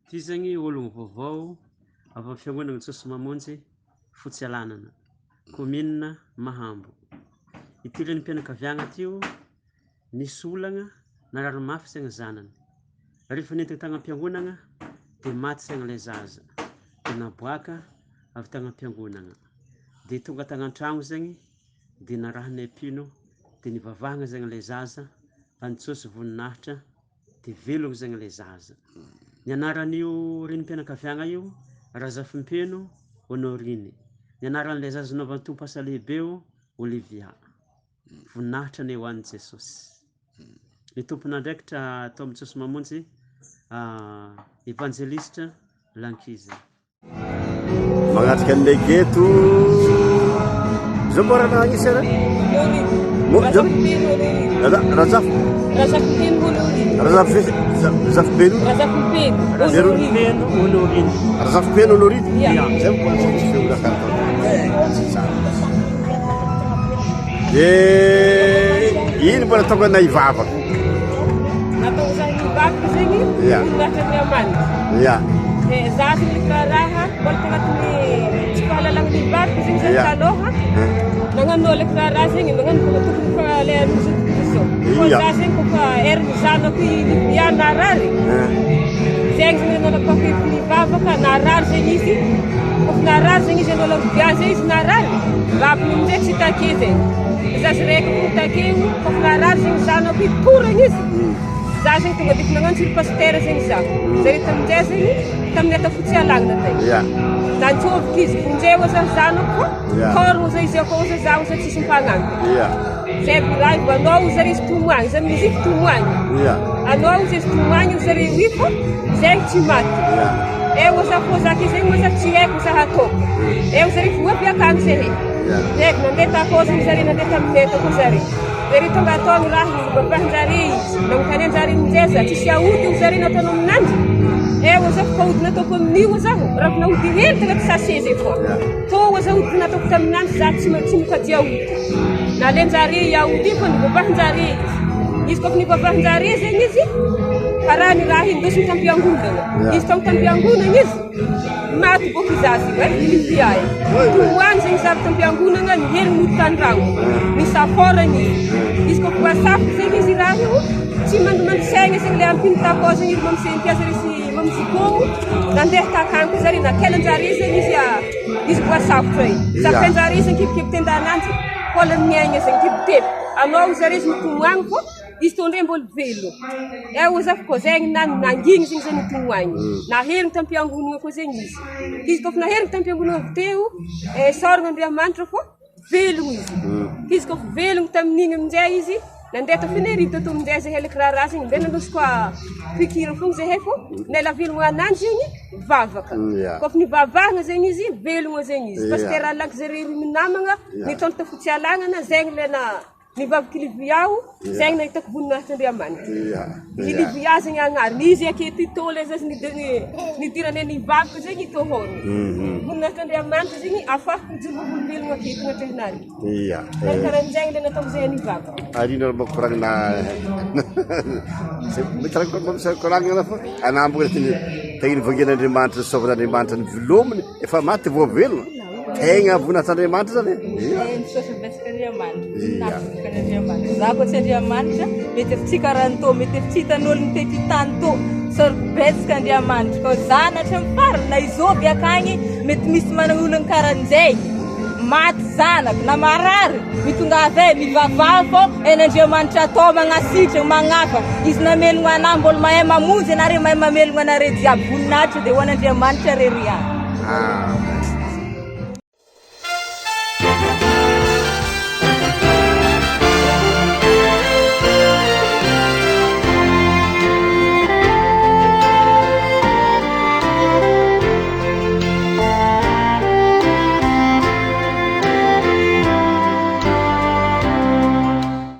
Ty zegny ologno vaovao avy amin'ny fiangonana Jesosy mamonjy Fotsialanana, commune Mahambo. Ity renim-pianakaviagna tio nisy olagna narary mafy zegny zanany. Rehefa nentiny tagny am-piangonana de maty zegny le zaza. De naboaka avy tagny am-piangonana. De tonga tagny an-tragno zegny de narahan'ny ampino de nivavahana zegny le zaza an'i Jesosy voninahitra de velogno zegny le zaza. Ny anaran'io renim-pianakaviagna io Razafimpeno Honorine. Ny anaran'le zaza novan'ny Tompo asa lehibeo Olivia. Voninahitra ne ho an'i Jesosy. Ny tompon'andraikitra atao amin'ny Jesosy mamonjy Evangeliste Lankizy. Magnatrika an'le geto zamborana agnisy ara? Razafimpeno Honorine. Zay mo koa feona karta. De ino mbola tonga na hivavaka? Natao zaho hivavaka zegny voninahitran'ny amanitra. Zaho zegny raha mbola tagnatin'ny tsy fahalalagna hivavaka zegny zany taloha. Nagnano le raha zegny nagnano koa tokony fa le zao. Fa zaho zegny kofa eriny zanako Livia narary. Zegny zegny nanapako hivavaka narary zegny izy. Kofa narary zegny izy anao Livia zegny izy narary. Vaviny amin'izay tsy take zegny. Zaza raiky koa takeo kofa narary zegny zanako hitoragna izy. Zaho zegny tonga defa nagnano sur pasteur zegny zaho. Zay tamin'izay zegny tamin'ny ata Fotsialagna tegny. Nantsoviko izy vonjeo zaho zanako korogno zay izy akao zaho za tsisy mpagnampy. Zay raha anao zare izy tomoagny zany izy tomoagny. Anao izy tomoagny zare iko zay tsy maty. Eo za fo zaka zegny moa za tsy haiko za ataoko. Eo zare fo ampiakagny zare. Eko nandeha takao zegny zare nandeha tamin'ny atako zare. Zare tonga ataony raha babahan-jare izy. Nagnontany amin'izay za tsisy aody zare nataonao aminanjy. Eo za fa aody nataoko amin'io zaho raha naody hely tagnaty sase zay fo. Tô za aody nataoko tamin'anjy za tsy mikady aody. Nalenjare aody fa nibabahan-jare izy. Izy kofa nibabahan-jare zegny izy karaha ny raha indosiny tampiangonana. Izy tao tampiangonana izy maty boka zazy Livia. Tomoagny zegny zazy tampiangonana nihery motan-dragno. Misafôragny izy. Izy kofa voasafy zegny izy raha io tsy mandomandosegna zegny le ampiny takao zegny izy mampiasa resy mamizikomo nandeha takanko zare nakelan-jare zegny izy voasafotra io. Safian-jare zegny kibikiby tendananjy kola miaigna zegny kibiteby. Anao zare izy mitomoagny fô izy tondre mbola velo. Eo za koa zegny nangigny zegny zany mitomoagny. Naheriny tampiangonana koa zegny izy. Izy kofa naheriny tampiangonana teo sorogna Andriamanitra fô velogno izy. Izy kofa velogno tamin'igny amin'izay izy nandeha ta Fenerito to amin'izay zay helaka raha zegny ndeha nandosy koa pikira fogna zay he fô nela velogno ananjy zegny vavaka. Kofa nivavahana zegny izy velogno zegny izy. Pasteur alanky zare namagna nitondra ta Fotsialagnana zegny le nivavaky Livia zegny nahitako voninahitran'Andriamanitra. Livia zegny agnarany. Izy aketo tô le zazy nidirany nivavaka zegny tohony. Voninahitran'Andriamanitra zegny afahako mijoro olombelogno aketo agnatin'ary. Karan'izegny le nataoko zay nivavaka. Arina mo koragna koragna fa anamboka tegny vangen'Andriamanitra sôvan'Andriamanitra ny velominy efa maty vao velogno. Tegna voninahitran'Andriamanitra zany. Misôsa betsaka Andriamanitra. Za koa tsy Andriamanitra mety efa tsy karaha mety efa tsy hitan'olo nitety tany tô. Betsaka Andriamanitra koa zanatra mifarana na izôvy akagny mety misy manan'ologno karan'izay. Maty zanaka na marary mitongava mivavava fô Andriamanitra atao magnasitrana magnafa. Izy namelogno anahy mbola mahay mamonjy anare mahay mamelogno anare jiaby voninahitra dia ho an'Andriamanitra rery agny.